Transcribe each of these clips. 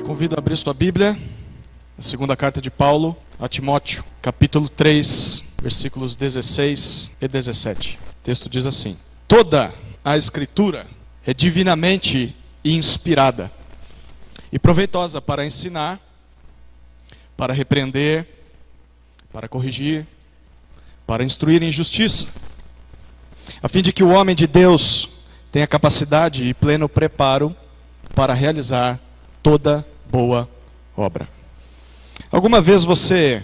Convido a abrir sua Bíblia, a segunda carta de Paulo a Timóteo, capítulo 3, versículos 16 e 17. O texto diz assim: toda a Escritura é divinamente inspirada e proveitosa para ensinar, para repreender, para corrigir, para instruir em justiça, a fim de que o homem de Deus tenha capacidade e pleno preparo para realizar toda boa obra. Alguma vez você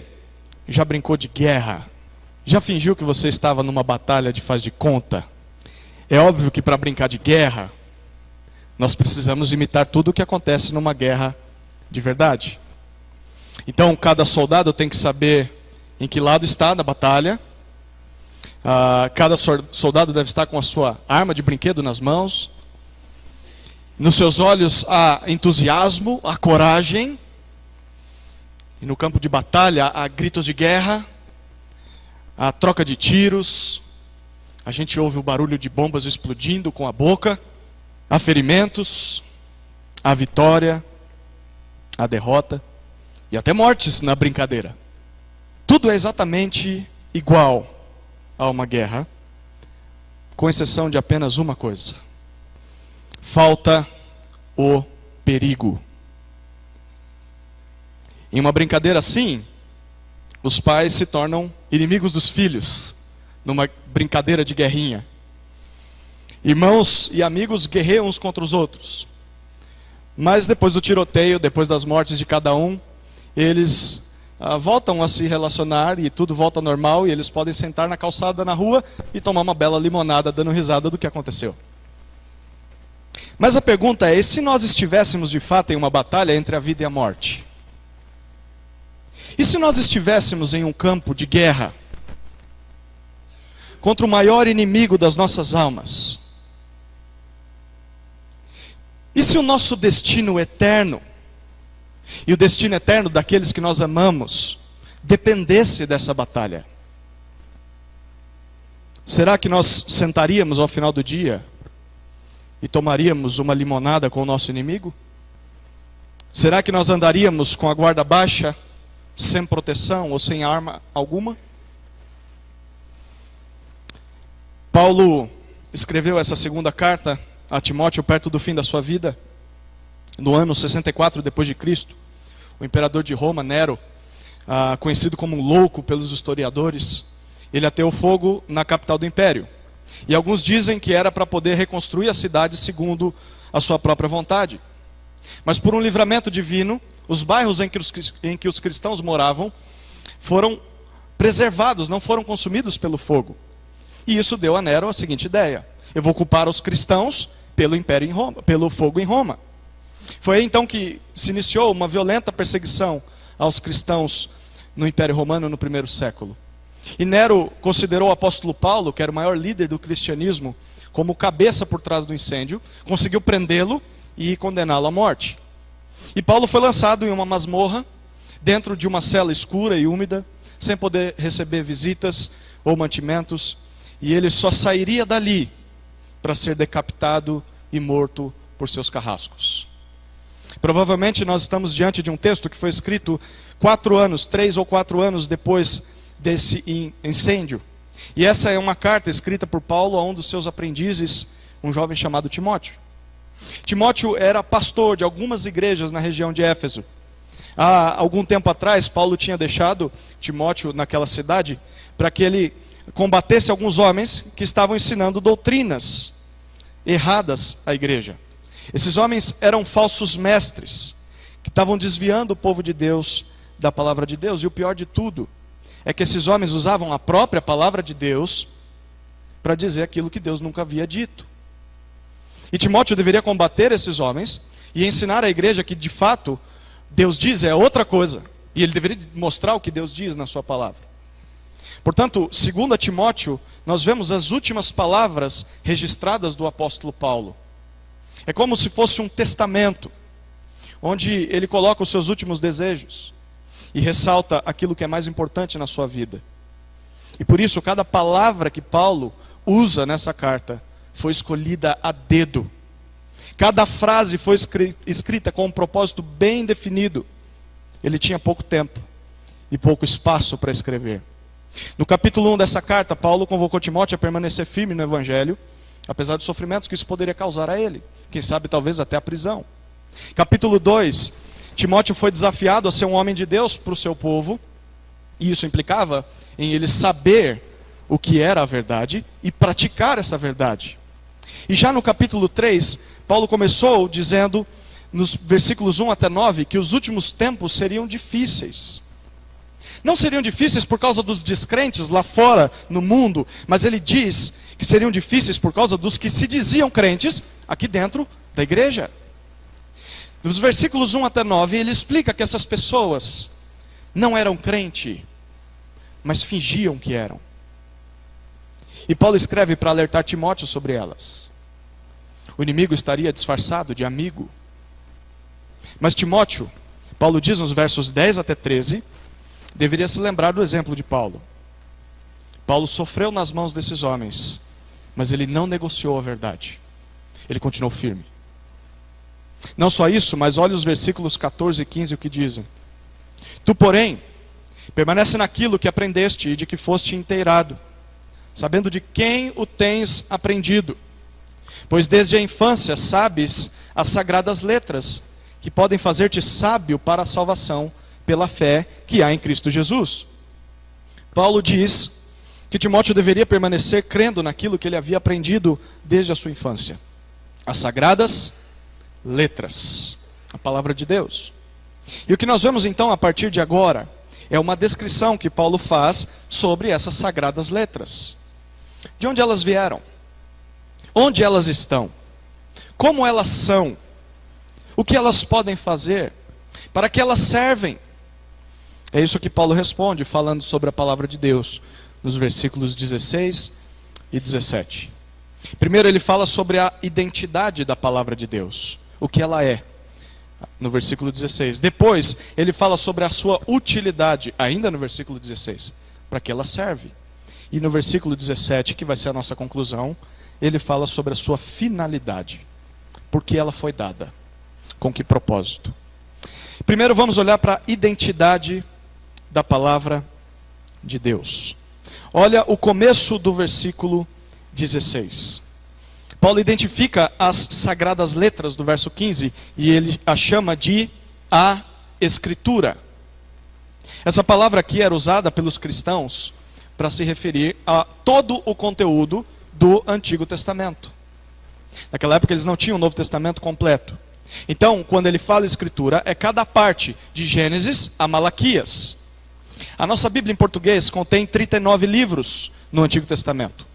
já brincou de guerra? Já fingiu que você estava numa batalha de faz de conta? É óbvio que para brincar de guerra, nós precisamos imitar tudo o que acontece numa guerra de verdade. Então, cada soldado tem que saber em que lado está da batalha. Cada soldado deve estar com a sua arma de brinquedo nas mãos. Nos seus olhos há entusiasmo, há coragem. E no campo de batalha há gritos de guerra, há troca de tiros. A gente ouve o barulho de bombas explodindo com a boca. Há ferimentos, há vitória, há derrota e até mortes na brincadeira. Tudo é exatamente igual a uma guerra, com exceção de apenas uma coisa: falta o perigo. Em uma brincadeira assim, os pais se tornam inimigos dos filhos, numa brincadeira de guerrinha. Irmãos e amigos guerreiam uns contra os outros. Mas depois do tiroteio, depois das mortes de cada um, eles voltam a se relacionar e tudo volta ao normal, e eles podem sentar na calçada na rua e tomar uma bela limonada dando risada do que aconteceu. Mas a pergunta é: e se nós estivéssemos de fato em uma batalha entre a vida e a morte? E se nós estivéssemos em um campo de guerra contra o maior inimigo das nossas almas? E se o nosso destino eterno, e o destino eterno daqueles que nós amamos, dependesse dessa batalha? Será que nós sentaríamos ao final do dia e tomaríamos uma limonada com o nosso inimigo? Será que nós andaríamos com a guarda baixa, sem proteção ou sem arma alguma? Paulo escreveu essa segunda carta a Timóteo perto do fim da sua vida, no ano 64 depois de Cristo. O imperador de Roma, Nero, conhecido como um louco pelos historiadores, ele ateou fogo na capital do império. E alguns dizem que era para poder reconstruir a cidade segundo a sua própria vontade. Mas por um livramento divino, os bairros em que os cristãos moravam foram preservados, não foram consumidos pelo fogo. E isso deu a Nero a seguinte ideia: eu vou culpar os cristãos pelo império em Roma, pelo fogo em Roma. Foi aí então que se iniciou uma violenta perseguição aos cristãos no Império Romano no primeiro século. E Nero considerou o apóstolo Paulo, que era o maior líder do cristianismo, como cabeça por trás do incêndio, conseguiu prendê-lo e condená-lo à morte. E Paulo foi lançado em uma masmorra, dentro de uma cela escura e úmida, sem poder receber visitas ou mantimentos, e ele só sairia dali para ser decapitado e morto por seus carrascos. Provavelmente nós estamos diante de um texto que foi escrito 3 ou 4 anos depois desse incêndio. E essa é uma carta escrita por Paulo a um dos seus aprendizes, um jovem chamado Timóteo. Timóteo era pastor de algumas igrejas na região de Éfeso. Há algum tempo atrás, Paulo tinha deixado Timóteo naquela cidade para que ele combatesse alguns homens que estavam ensinando doutrinas erradas à igreja. Esses homens eram falsos mestres, que estavam desviando o povo de Deus da palavra de Deus. E o pior de tudo é que esses homens usavam a própria palavra de Deus para dizer aquilo que Deus nunca havia dito. E Timóteo deveria combater esses homens e ensinar à igreja que de fato Deus diz é outra coisa. E ele deveria mostrar o que Deus diz na sua palavra. Portanto, segundo a Timóteo, nós vemos as últimas palavras registradas do apóstolo Paulo. É como se fosse um testamento, onde ele coloca os seus últimos desejos e ressalta aquilo que é mais importante na sua vida. E por isso, cada palavra que Paulo usa nessa carta foi escolhida a dedo. Cada frase foi escrita com um propósito bem definido. Ele tinha pouco tempo e pouco espaço para escrever. No capítulo 1 dessa carta, Paulo convocou Timóteo a permanecer firme no Evangelho, apesar dos sofrimentos que isso poderia causar a ele. Quem sabe, talvez, até a prisão. Capítulo 2, Timóteo foi desafiado a ser um homem de Deus para o seu povo, e isso implicava em ele saber o que era a verdade e praticar essa verdade. E já no capítulo 3, Paulo começou dizendo, nos versículos 1 até 9, que os últimos tempos seriam difíceis. Não seriam difíceis por causa dos descrentes lá fora, no mundo, mas ele diz que seriam difíceis por causa dos que se diziam crentes aqui dentro da igreja. Nos versículos 1 até 9, ele explica que essas pessoas não eram crentes, mas fingiam que eram. E Paulo escreve para alertar Timóteo sobre elas. O inimigo estaria disfarçado de amigo. Mas Timóteo, Paulo diz nos versos 10 até 13, deveria se lembrar do exemplo de Paulo. Paulo sofreu nas mãos desses homens, mas ele não negociou a verdade. Ele continuou firme. Não só isso, mas olha os versículos 14 e 15, o que dizem. Tu, porém, permanece naquilo que aprendeste e de que foste inteirado, sabendo de quem o tens aprendido. Pois desde a infância sabes as sagradas letras, que podem fazer-te sábio para a salvação pela fé que há em Cristo Jesus. Paulo diz que Timóteo deveria permanecer crendo naquilo que ele havia aprendido desde a sua infância. As sagradas letras, a palavra de Deus. E o que nós vemos então a partir de agora é uma descrição que Paulo faz sobre essas sagradas letras. De onde elas vieram? Onde elas estão? Como elas são? O que elas podem fazer? Para que elas servem? É isso que Paulo responde, falando sobre a palavra de Deus, nos versículos 16 e 17. Primeiro ele fala sobre a identidade da palavra de Deus, o que ela é, no versículo 16. Depois ele fala sobre a sua utilidade, ainda no versículo 16, para que ela serve. E no versículo 17, que vai ser a nossa conclusão, ele fala sobre a sua finalidade, por que ela foi dada, com que propósito. Primeiro vamos olhar para a identidade da palavra de Deus. Olha o começo do versículo 16. Paulo identifica as sagradas letras do verso 15 e ele a chama de a Escritura. Essa palavra aqui era usada pelos cristãos para se referir a todo o conteúdo do Antigo Testamento. Naquela época eles não tinham o Novo Testamento completo. Então, quando ele fala Escritura, é cada parte de Gênesis a Malaquias. A nossa Bíblia em português contém 39 livros no Antigo Testamento.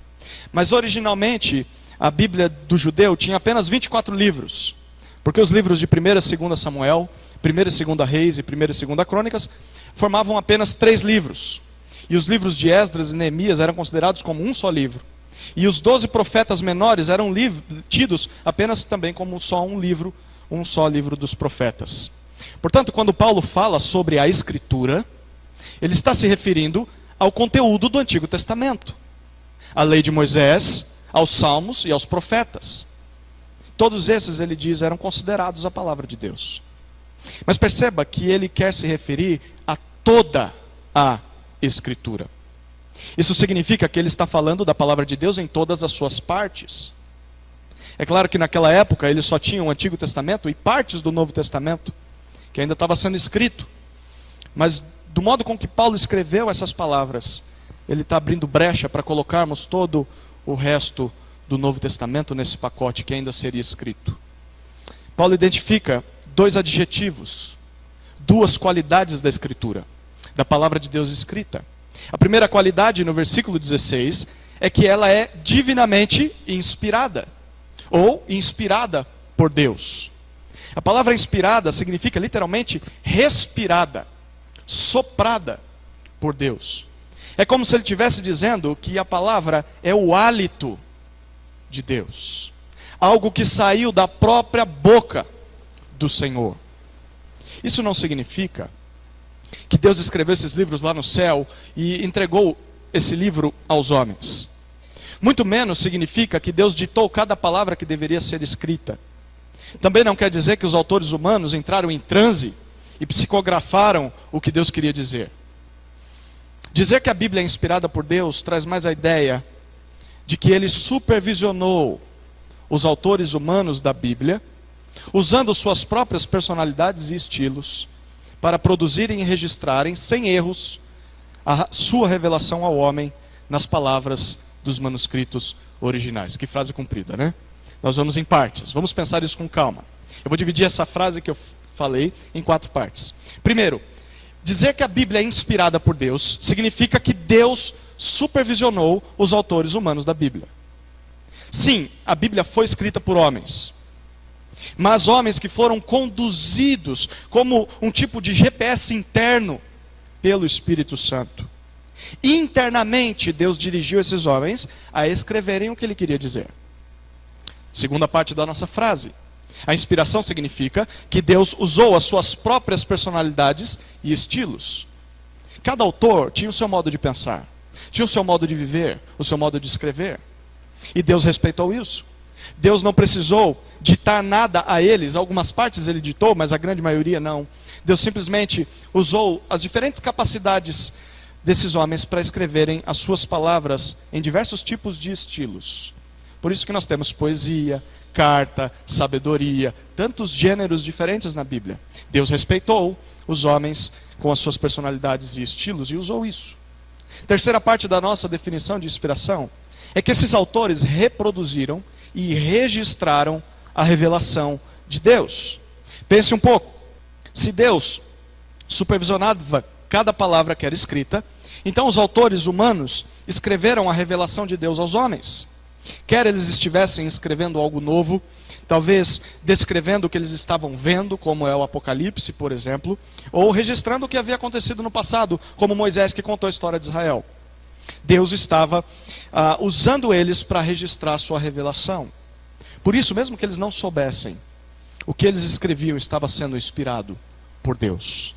Mas originalmente, a Bíblia do judeu tinha apenas 24 livros. Porque os livros de 1ª e 2ª Samuel, 1ª e 2ª Reis e 1ª e 2ª Crônicas formavam apenas 3 livros. E os livros de Esdras e Neemias eram considerados como um só livro. E os 12 profetas menores eram tidos apenas também como só um só livro dos profetas. Portanto, quando Paulo fala sobre a Escritura, ele está se referindo ao conteúdo do Antigo Testamento. A lei de Moisés, aos Salmos e aos profetas. Todos esses, ele diz, eram considerados a palavra de Deus. Mas perceba que ele quer se referir a toda a Escritura. Isso significa que ele está falando da palavra de Deus em todas as suas partes. É claro que naquela época ele só tinha o Antigo Testamento e partes do Novo Testamento, que ainda estava sendo escrito. Mas do modo com que Paulo escreveu essas palavras, ele está abrindo brecha para colocarmos todo o resto do Novo Testamento nesse pacote que ainda seria escrito. Paulo identifica 2 adjetivos, 2 qualidades da Escritura, da palavra de Deus escrita. A primeira qualidade, no versículo 16, é que ela é divinamente inspirada, ou inspirada por Deus. A palavra inspirada significa literalmente respirada, soprada por Deus. É como se ele estivesse dizendo que a palavra é o hálito de Deus, algo que saiu da própria boca do Senhor. Isso não significa que Deus escreveu esses livros lá no céu e entregou esse livro aos homens. Muito menos significa que Deus ditou cada palavra que deveria ser escrita. Também não quer dizer que os autores humanos entraram em transe e psicografaram o que Deus queria dizer. Dizer que a Bíblia é inspirada por Deus traz mais a ideia de que ele supervisionou os autores humanos da Bíblia, usando suas próprias personalidades e estilos, para produzirem e registrarem, sem erros, a sua revelação ao homem nas palavras dos manuscritos originais. Que frase comprida, né? Nós vamos em partes, vamos pensar isso com calma. Eu vou dividir essa frase que eu falei em 4 partes. Primeiro, dizer que a Bíblia é inspirada por Deus significa que Deus supervisionou os autores humanos da Bíblia. Sim, a Bíblia foi escrita por homens, mas homens que foram conduzidos como um tipo de GPS interno pelo Espírito Santo. Internamente, Deus dirigiu esses homens a escreverem o que ele queria dizer. Segunda parte da nossa frase. A inspiração significa que Deus usou as suas próprias personalidades e estilos. Cada autor tinha o seu modo de pensar, tinha o seu modo de viver, o seu modo de escrever. E Deus respeitou isso. Deus não precisou ditar nada a eles. Algumas partes ele ditou, mas a grande maioria não. Deus simplesmente usou as diferentes capacidades desses homens para escreverem as suas palavras em diversos tipos de estilos. Por isso que nós temos poesia, carta, sabedoria, tantos gêneros diferentes na Bíblia. Deus respeitou os homens com as suas personalidades e estilos e usou isso. Terceira parte da nossa definição de inspiração é que esses autores reproduziram e registraram a revelação de Deus. Pense um pouco. Se Deus supervisionava cada palavra que era escrita, então os autores humanos escreveram a revelação de Deus aos homens. Quer eles estivessem escrevendo algo novo, talvez descrevendo o que eles estavam vendo, como é o Apocalipse, por exemplo, ou registrando o que havia acontecido no passado, como Moisés que contou a história de Israel. Deus estava usando eles para registrar a sua revelação. Por isso, mesmo que eles não soubessem, o que eles escreviam estava sendo inspirado por Deus.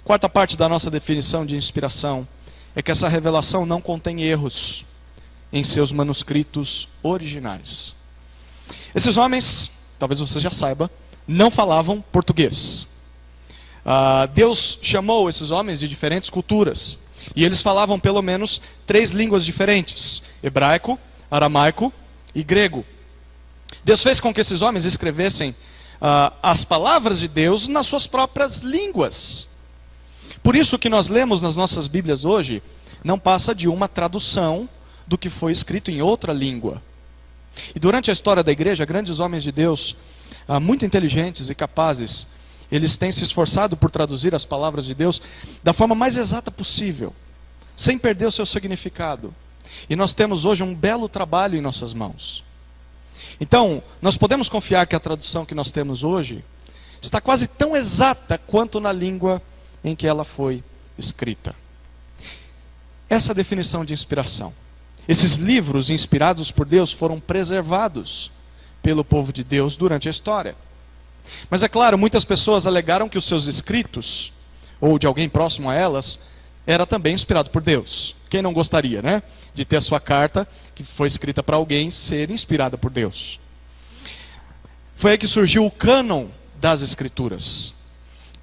Quarta parte da nossa definição de inspiração é que essa revelação não contém erros em seus manuscritos originais. Esses homens, talvez você já saiba, não falavam português. Deus chamou esses homens de diferentes culturas. E eles falavam pelo menos 3 línguas diferentes: hebraico, aramaico e grego. Deus fez com que esses homens escrevessem as palavras de Deus nas suas próprias línguas. Por isso que nós lemos nas nossas Bíblias hoje, não passa de uma tradução do que foi escrito em outra língua. E durante a história da igreja, grandes homens de Deus, muito inteligentes e capazes, eles têm se esforçado por traduzir as palavras de Deus da forma mais exata possível, sem perder o seu significado. E nós temos hoje um belo trabalho em nossas mãos. Então, nós podemos confiar que a tradução que nós temos hoje está quase tão exata quanto na língua em que ela foi escrita. Essa é a definição de inspiração. Esses livros inspirados por Deus foram preservados pelo povo de Deus durante a história. Mas é claro, muitas pessoas alegaram que os seus escritos, ou de alguém próximo a elas, era também inspirado por Deus. Quem não gostaria, né? De ter a sua carta, que foi escrita para alguém, ser inspirada por Deus. Foi aí que surgiu o cânon das Escrituras.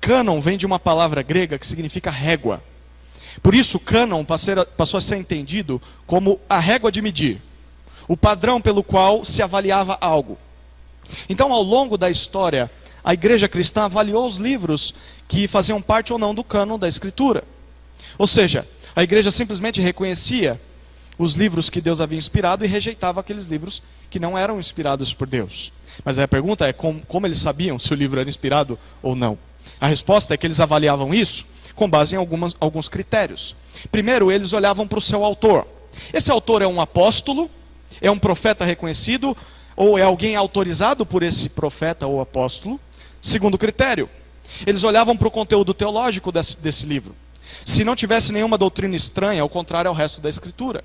Cânon vem de uma palavra grega que significa régua. Por isso, o cânon passou a ser entendido como a régua de medir, o padrão pelo qual se avaliava algo. Então, ao longo da história, a igreja cristã avaliou os livros que faziam parte ou não do cânon da Escritura. Ou seja, a igreja simplesmente reconhecia os livros que Deus havia inspirado e rejeitava aqueles livros que não eram inspirados por Deus. Mas aí a pergunta é como eles sabiam se o livro era inspirado ou não? A resposta é que eles avaliavam isso com base em alguns critérios. Primeiro, eles olhavam para o seu autor. Esse autor é um apóstolo? É um profeta reconhecido? Ou é alguém autorizado por esse profeta ou apóstolo? Segundo critério, eles olhavam para o conteúdo teológico desse livro. Se não tivesse nenhuma doutrina estranha, ao contrário ao resto da Escritura.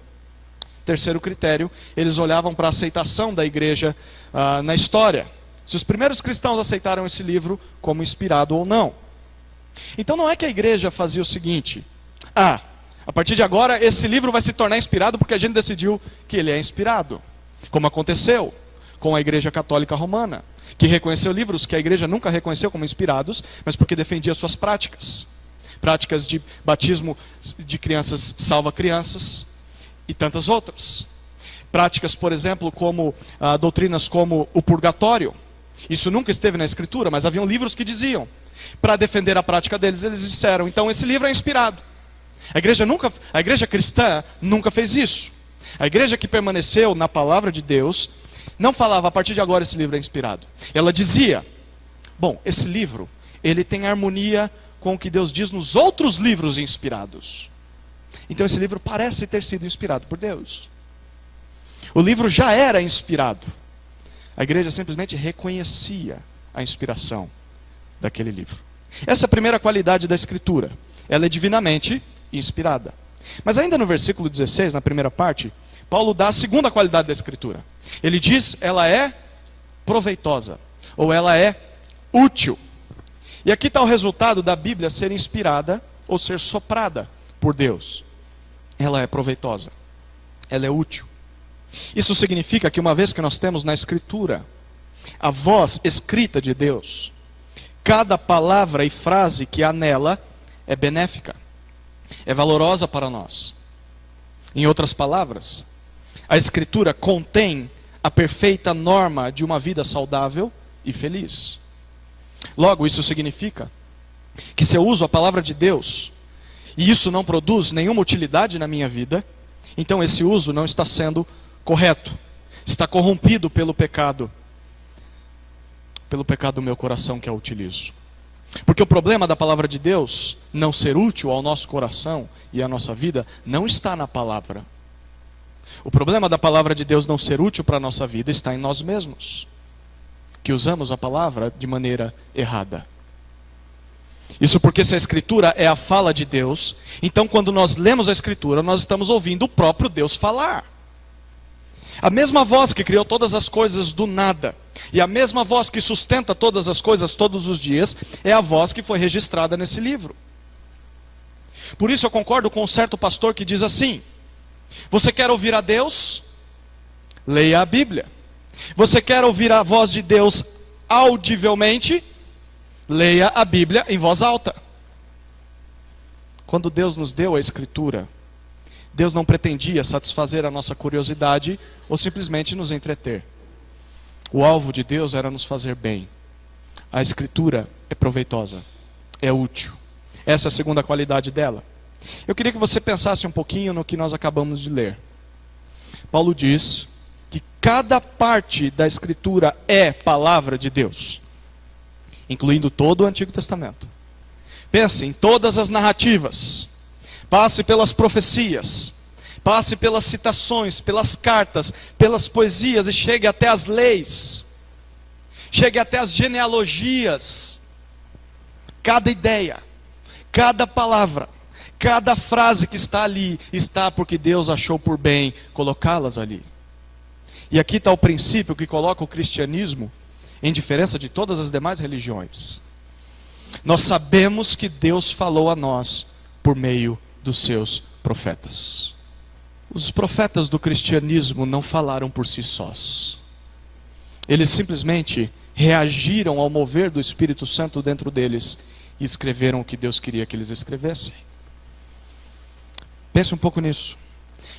Terceiro critério, eles olhavam para a aceitação da igreja na história. Se os primeiros cristãos aceitaram esse livro como inspirado ou não. Então não é que a igreja fazia o seguinte: a partir de agora esse livro vai se tornar inspirado porque a gente decidiu que ele é inspirado. Como aconteceu com a igreja católica romana. que reconheceu livros que a igreja nunca reconheceu como inspirados, mas porque defendia suas práticas. Práticas de batismo de crianças salva crianças e tantas outras. Práticas, por exemplo, como doutrinas como o purgatório. Isso nunca esteve na Escritura, mas haviam livros que diziam. Para defender a prática deles, eles disseram, então esse livro é inspirado. A igreja cristã nunca fez isso. A igreja que permaneceu na palavra de Deus não falava, a partir de agora esse livro é inspirado. Ela dizia, bom, esse livro, ele tem harmonia com o que Deus diz nos outros livros inspirados. Então esse livro parece ter sido inspirado por Deus. O livro já era inspirado. A igreja simplesmente reconhecia a inspiração daquele livro. Essa é a primeira qualidade da Escritura. Ela é divinamente inspirada. Mas ainda no versículo 16, na primeira parte, Paulo dá a segunda qualidade da Escritura. Ele diz, ela é proveitosa, ou ela é útil. E aqui está o resultado da Bíblia ser inspirada, ou ser soprada por Deus. Ela é proveitosa, ela é útil. Isso significa que uma vez que nós temos na Escritura a voz escrita de Deus, cada palavra e frase que há nela é benéfica, é valorosa para nós. Em outras palavras, a Escritura contém a perfeita norma de uma vida saudável e feliz. Logo, isso significa que se eu uso a palavra de Deus e isso não produz nenhuma utilidade na minha vida, então esse uso não está sendo correto, está corrompido pelo pecado do meu coração que eu utilizo. Porque o problema da palavra de Deus não ser útil ao nosso coração e à nossa vida não está na palavra. O problema da palavra de Deus não ser útil para a nossa vida está em nós mesmos, que usamos a palavra de maneira errada. Isso porque se a Escritura é a fala de Deus, então quando nós lemos a Escritura, nós estamos ouvindo o próprio Deus falar. A mesma voz que criou todas as coisas do nada, e a mesma voz que sustenta todas as coisas todos os dias, é a voz que foi registrada nesse livro. Por isso eu concordo com um certo pastor que diz assim: você quer ouvir a Deus? Leia a Bíblia. Você quer ouvir a voz de Deus audivelmente? Leia a Bíblia em voz alta. Quando Deus nos deu a Escritura, Deus não pretendia satisfazer a nossa curiosidade ou simplesmente nos entreter. O alvo de Deus era nos fazer bem. A Escritura é proveitosa, é útil. Essa é a segunda qualidade dela. Eu queria que você pensasse um pouquinho no que nós acabamos de ler. Paulo diz que cada parte da Escritura é palavra de Deus, incluindo todo o Antigo Testamento. Pense em todas as narrativas. Passe pelas profecias, passe pelas citações, pelas cartas, pelas poesias e chegue até as leis, chegue até as genealogias. Cada ideia, cada palavra, cada frase que está ali, está porque Deus achou por bem colocá-las ali. E aqui está o princípio que coloca o cristianismo em diferença de todas as demais religiões. Nós sabemos que Deus falou a nós por meio dos seus profetas. Os profetas do cristianismo não falaram por si sós. Eles simplesmente reagiram ao mover do Espírito Santo dentro deles e escreveram o que Deus queria que eles escrevessem. Pense um pouco nisso.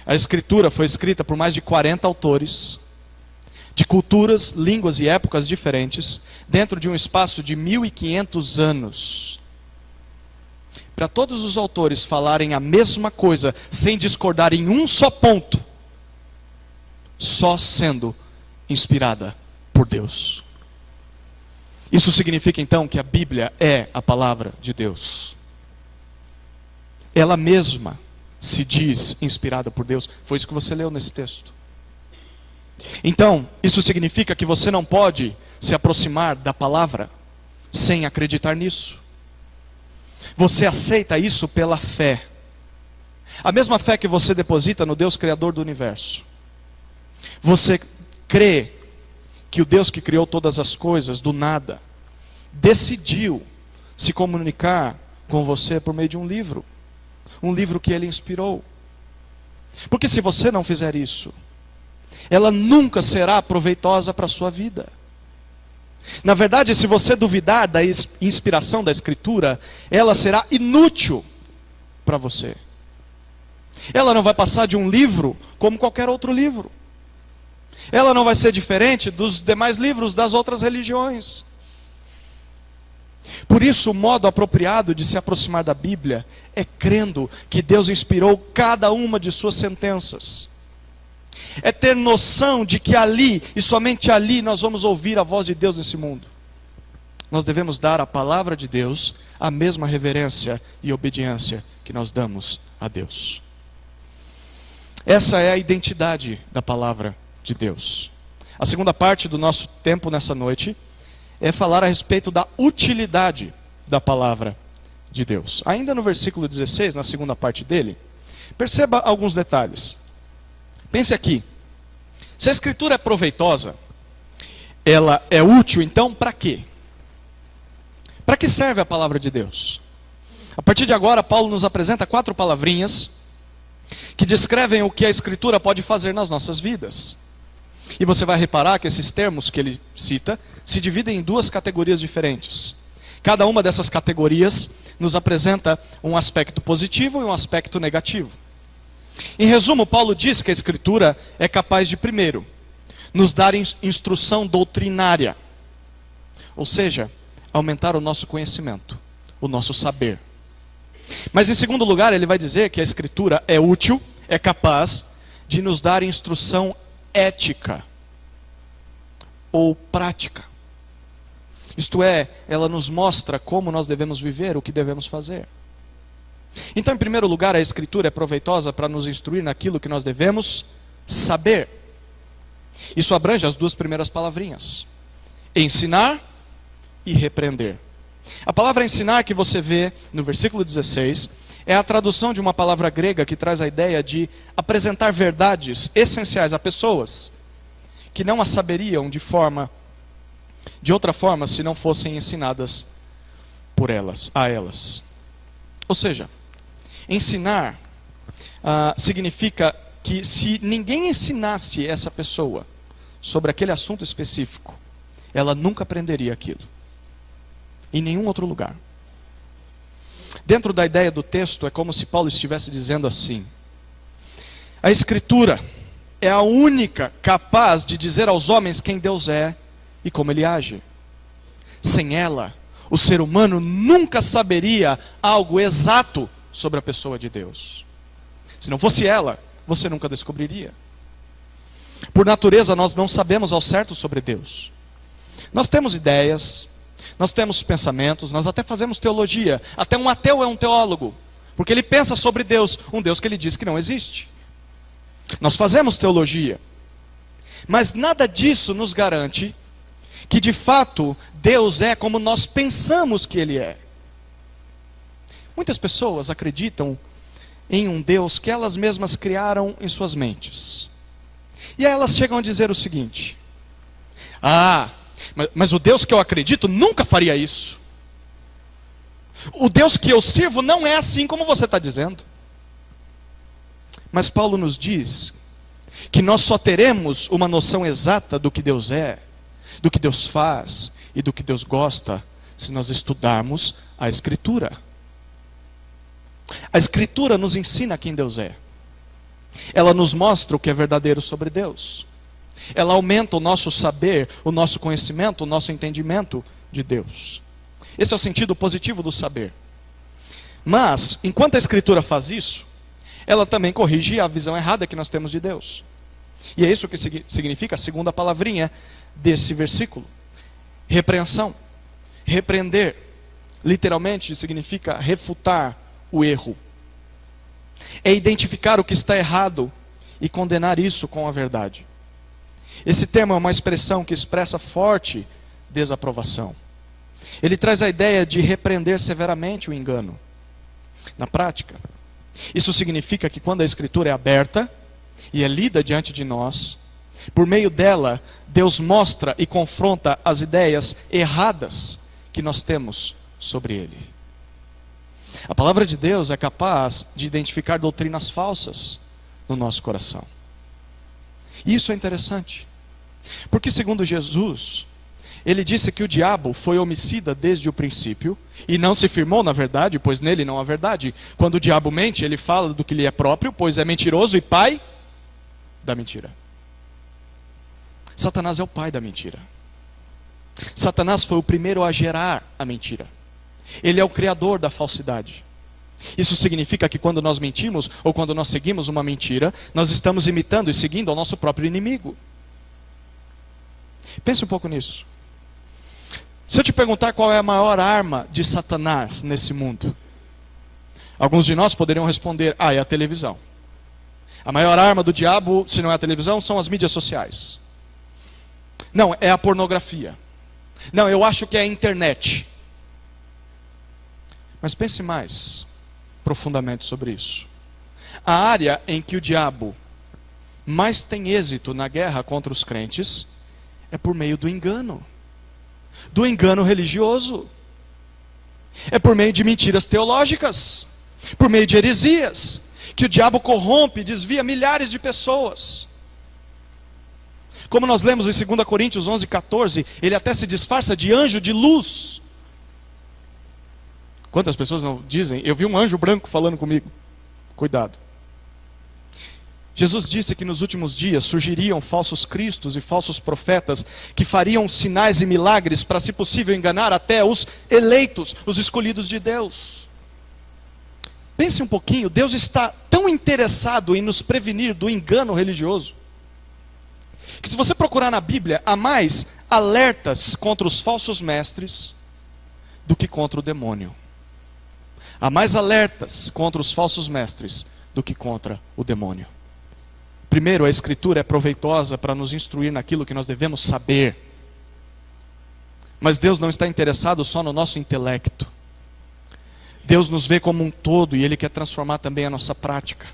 A Escritura foi escrita por mais de 40 autores, de culturas, línguas e épocas diferentes, dentro de um espaço de 1500 anos. Para todos os autores falarem a mesma coisa, sem discordar em um só ponto, só sendo inspirada por Deus. Isso significa então que a Bíblia é a palavra de Deus. Ela mesma se diz inspirada por Deus. Foi isso que você leu nesse texto. Então, isso significa que você não pode se aproximar da palavra sem acreditar nisso. Você aceita isso pela fé. A mesma fé que você deposita no Deus Criador do universo. Você crê que o Deus que criou todas as coisas do nada decidiu se comunicar com você por meio de um livro. Um livro que Ele inspirou. Porque se você não fizer isso, ela nunca será proveitosa para a sua vida. Na verdade, se você duvidar da inspiração da Escritura, ela será inútil para você. Ela não vai passar de um livro como qualquer outro livro. Ela não vai ser diferente dos demais livros das outras religiões. Por isso, o modo apropriado de se aproximar da Bíblia é crendo que Deus inspirou cada uma de suas sentenças. É ter noção de que ali, e somente ali, nós vamos ouvir a voz de Deus nesse mundo. Nós devemos dar à palavra de Deus a mesma reverência e obediência que nós damos a Deus. Essa é a identidade da palavra de Deus. A segunda parte do nosso tempo nessa noite é falar a respeito da utilidade da palavra de Deus. Ainda no versículo 16, na segunda parte dele, perceba alguns detalhes. Pense aqui, se a Escritura é proveitosa, ela é útil, então para quê? Para que serve a palavra de Deus? A partir de agora, Paulo nos apresenta 4 palavrinhas que descrevem o que a Escritura pode fazer nas nossas vidas. E você vai reparar que esses termos que ele cita se dividem em 2 categorias diferentes. Cada uma dessas categorias nos apresenta um aspecto positivo e um aspecto negativo. Em resumo, Paulo diz que a Escritura é capaz de, primeiro, nos dar instrução doutrinária. Ou seja, aumentar o nosso conhecimento, o nosso saber. Mas em segundo lugar, ele vai dizer que a Escritura é útil, é capaz de nos dar instrução ética ou prática. Isto é, ela nos mostra como nós devemos viver, o que devemos fazer. Então, em primeiro lugar, a Escritura é proveitosa para nos instruir naquilo que nós devemos saber. Isso abrange as 2 primeiras palavrinhas: ensinar e repreender. A palavra ensinar que você vê no versículo 16 é a tradução de uma palavra grega que traz a ideia de apresentar verdades essenciais a pessoas que não as saberiam de outra forma se não fossem ensinadas a elas. Ou seja, ensinar significa que se ninguém ensinasse essa pessoa sobre aquele assunto específico, ela nunca aprenderia aquilo. Em nenhum outro lugar. Dentro da ideia do texto, é como se Paulo estivesse dizendo assim: a Escritura é a única capaz de dizer aos homens quem Deus é e como Ele age. Sem ela, o ser humano nunca saberia algo exato sobre a pessoa de Deus. Se não fosse ela, você nunca descobriria. Por natureza, nós não sabemos ao certo sobre Deus. Nós temos ideias, nós temos pensamentos, nós até fazemos teologia. Até um ateu é um teólogo, porque ele pensa sobre Deus, um Deus que ele diz que não existe. Nós fazemos teologia, mas nada disso nos garante que de fato Deus é como nós pensamos que Ele é. Muitas pessoas acreditam em um Deus que elas mesmas criaram em suas mentes. E aí elas chegam a dizer o seguinte: mas o Deus que eu acredito nunca faria isso. O Deus que eu sirvo não é assim como você está dizendo. Mas Paulo nos diz que nós só teremos uma noção exata do que Deus é, do que Deus faz e do que Deus gosta, se nós estudarmos a Escritura. A Escritura nos ensina quem Deus é. Ela nos mostra o que é verdadeiro sobre Deus. Ela aumenta o nosso saber, o nosso conhecimento, o nosso entendimento de Deus. Esse é o sentido positivo do saber. Mas, enquanto a Escritura faz isso, ela também corrige a visão errada que nós temos de Deus. E é isso que significa a segunda palavrinha desse versículo: repreensão. Repreender, literalmente, significa refutar o erro. É identificar o que está errado e condenar isso com a verdade. Esse termo é uma expressão que expressa forte desaprovação. Ele traz a ideia de repreender severamente o engano. Na prática, isso significa que quando a Escritura é aberta e é lida diante de nós, por meio dela, Deus mostra e confronta as ideias erradas que nós temos sobre Ele. A palavra de Deus é capaz de identificar doutrinas falsas no nosso coração. E isso é interessante, porque segundo Jesus, Ele disse que o diabo foi homicida desde o princípio e não se firmou na verdade, pois nele não há verdade. Quando o diabo mente, ele fala do que lhe é próprio, pois é mentiroso e pai da mentira. Satanás é o pai da mentira. Satanás foi o primeiro a gerar a mentira. Ele é o criador da falsidade. Isso significa que quando nós mentimos ou quando nós seguimos uma mentira, nós estamos imitando e seguindo ao nosso próprio inimigo. Pense um pouco nisso. Se eu te perguntar qual é a maior arma de Satanás nesse mundo, alguns de nós poderiam responder: é a televisão. A maior arma do diabo, se não é a televisão, são as mídias sociais. Não, é a pornografia. Não, eu acho que é a internet. Mas pense mais profundamente sobre isso. A área em que o diabo mais tem êxito na guerra contra os crentes é por meio do engano religioso. É por meio de mentiras teológicas, por meio de heresias, que o diabo corrompe e desvia milhares de pessoas. Como nós lemos em 2 Coríntios 11:14, ele até se disfarça de anjo de luz. Quantas pessoas não dizem: eu vi um anjo branco falando comigo? Cuidado. Jesus disse que nos últimos dias surgiriam falsos cristos e falsos profetas que fariam sinais e milagres para, se possível, enganar até os eleitos, os escolhidos de Deus. Pense um pouquinho, Deus está tão interessado em nos prevenir do engano religioso, que se você procurar na Bíblia, há mais alertas contra os falsos mestres do que contra o demônio. Há mais alertas contra os falsos mestres do que contra o demônio. Primeiro, a Escritura é proveitosa para nos instruir naquilo que nós devemos saber. Mas Deus não está interessado só no nosso intelecto. Deus nos vê como um todo e Ele quer transformar também a nossa prática.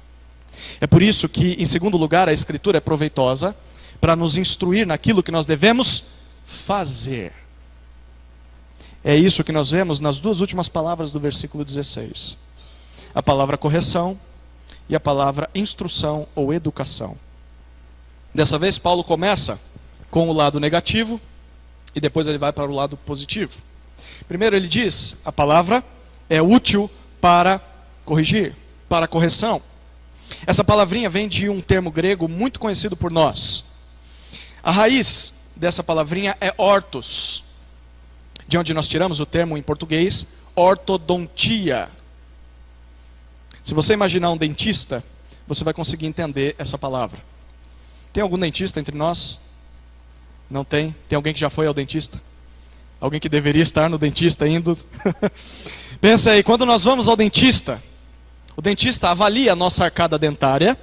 É por isso que, em segundo lugar, a Escritura é proveitosa para nos instruir naquilo que nós devemos fazer. É isso que nós vemos nas duas últimas palavras do versículo 16. A palavra correção e a palavra instrução ou educação. Dessa vez Paulo começa com o lado negativo e depois ele vai para o lado positivo. Primeiro ele diz: a palavra é útil para corrigir, para correção. Essa palavrinha vem de um termo grego muito conhecido por nós. A raiz dessa palavrinha é ortos, de onde nós tiramos o termo em português ortodontia. Se você imaginar um dentista, você vai conseguir entender essa palavra. Tem algum dentista entre nós? Não tem? Tem alguém que já foi ao dentista? Alguém que deveria estar no dentista indo? Pensa aí, quando nós vamos ao dentista, o dentista avalia a nossa arcada dentária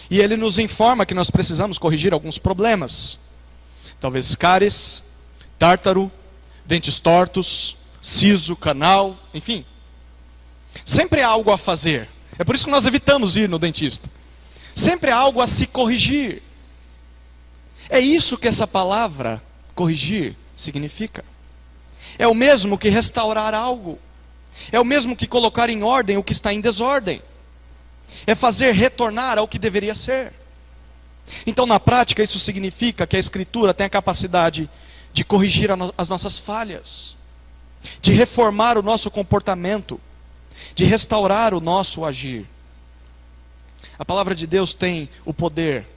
e ele nos informa que nós precisamos corrigir alguns problemas. Talvez cáries, tártaro, dentes tortos, siso, canal, enfim. Sempre há algo a fazer. É por isso que nós evitamos ir no dentista. Sempre há algo a se corrigir. É isso que essa palavra corrigir significa. É o mesmo que restaurar algo. É o mesmo que colocar em ordem o que está em desordem. É fazer retornar ao que deveria ser. Então, na prática, isso significa que a Escritura tem a capacidade de corrigir as nossas falhas, de reformar o nosso comportamento, de restaurar o nosso agir. A palavra de Deus tem o poder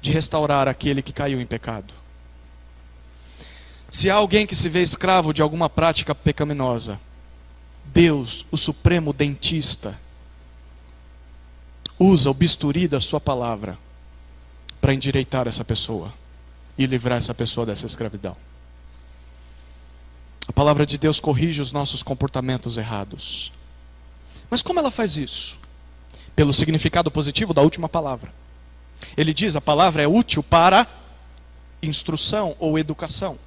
de restaurar aquele que caiu em pecado. Se há alguém que se vê escravo de alguma prática pecaminosa, Deus, o supremo dentista, usa o bisturi da sua palavra para endireitar essa pessoa e livrar essa pessoa dessa escravidão. A palavra de Deus corrige os nossos comportamentos errados. Mas como ela faz isso? Pelo significado positivo da última palavra. Ele diz: a palavra é útil para instrução ou educação.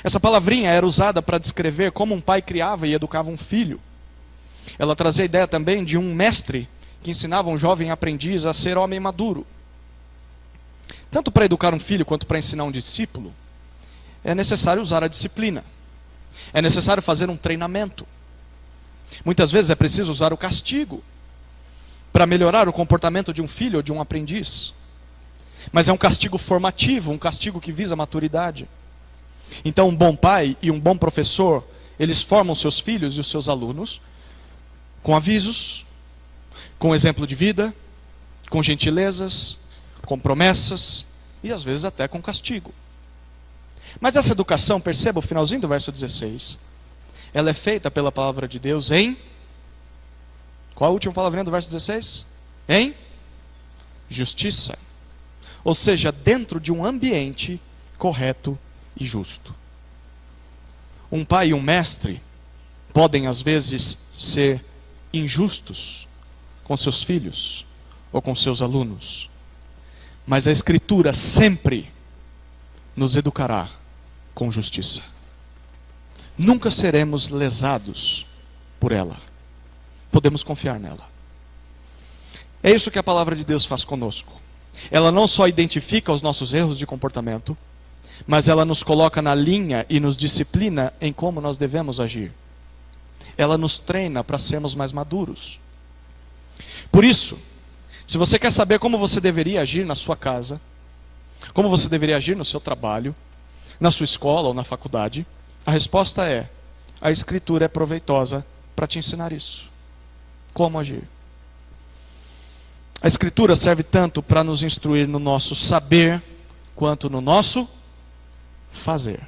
Essa palavrinha era usada para descrever como um pai criava e educava um filho. Ela trazia a ideia também de um mestre que ensinava um jovem aprendiz a ser homem maduro. Tanto para educar um filho quanto para ensinar um discípulo, é necessário usar a disciplina. É necessário fazer um treinamento. Muitas vezes é preciso usar o castigo para melhorar o comportamento de um filho ou de um aprendiz. Mas é um castigo formativo, um castigo que visa a maturidade. Então, um bom pai e um bom professor, eles formam seus filhos e os seus alunos com avisos, com exemplo de vida, com gentilezas, com promessas e às vezes até com castigo. Mas essa educação, perceba o finalzinho do verso 16, ela é feita pela palavra de Deus em... Qual a última palavrinha do verso 16? Em justiça. Ou seja, dentro de um ambiente correto e justo. Um pai e um mestre podem às vezes ser injustos com seus filhos ou com seus alunos. Mas a Escritura sempre nos educará com justiça. Nunca seremos lesados por ela. Podemos confiar nela. É isso que a palavra de Deus faz conosco. Ela não só identifica os nossos erros de comportamento, mas ela nos coloca na linha e nos disciplina em como nós devemos agir. Ela nos treina para sermos mais maduros. Por isso, se você quer saber como você deveria agir na sua casa, como você deveria agir no seu trabalho, na sua escola ou na faculdade, a resposta é: a Escritura é proveitosa para te ensinar isso. Como agir? A Escritura serve tanto para nos instruir no nosso saber, quanto no nosso fazer,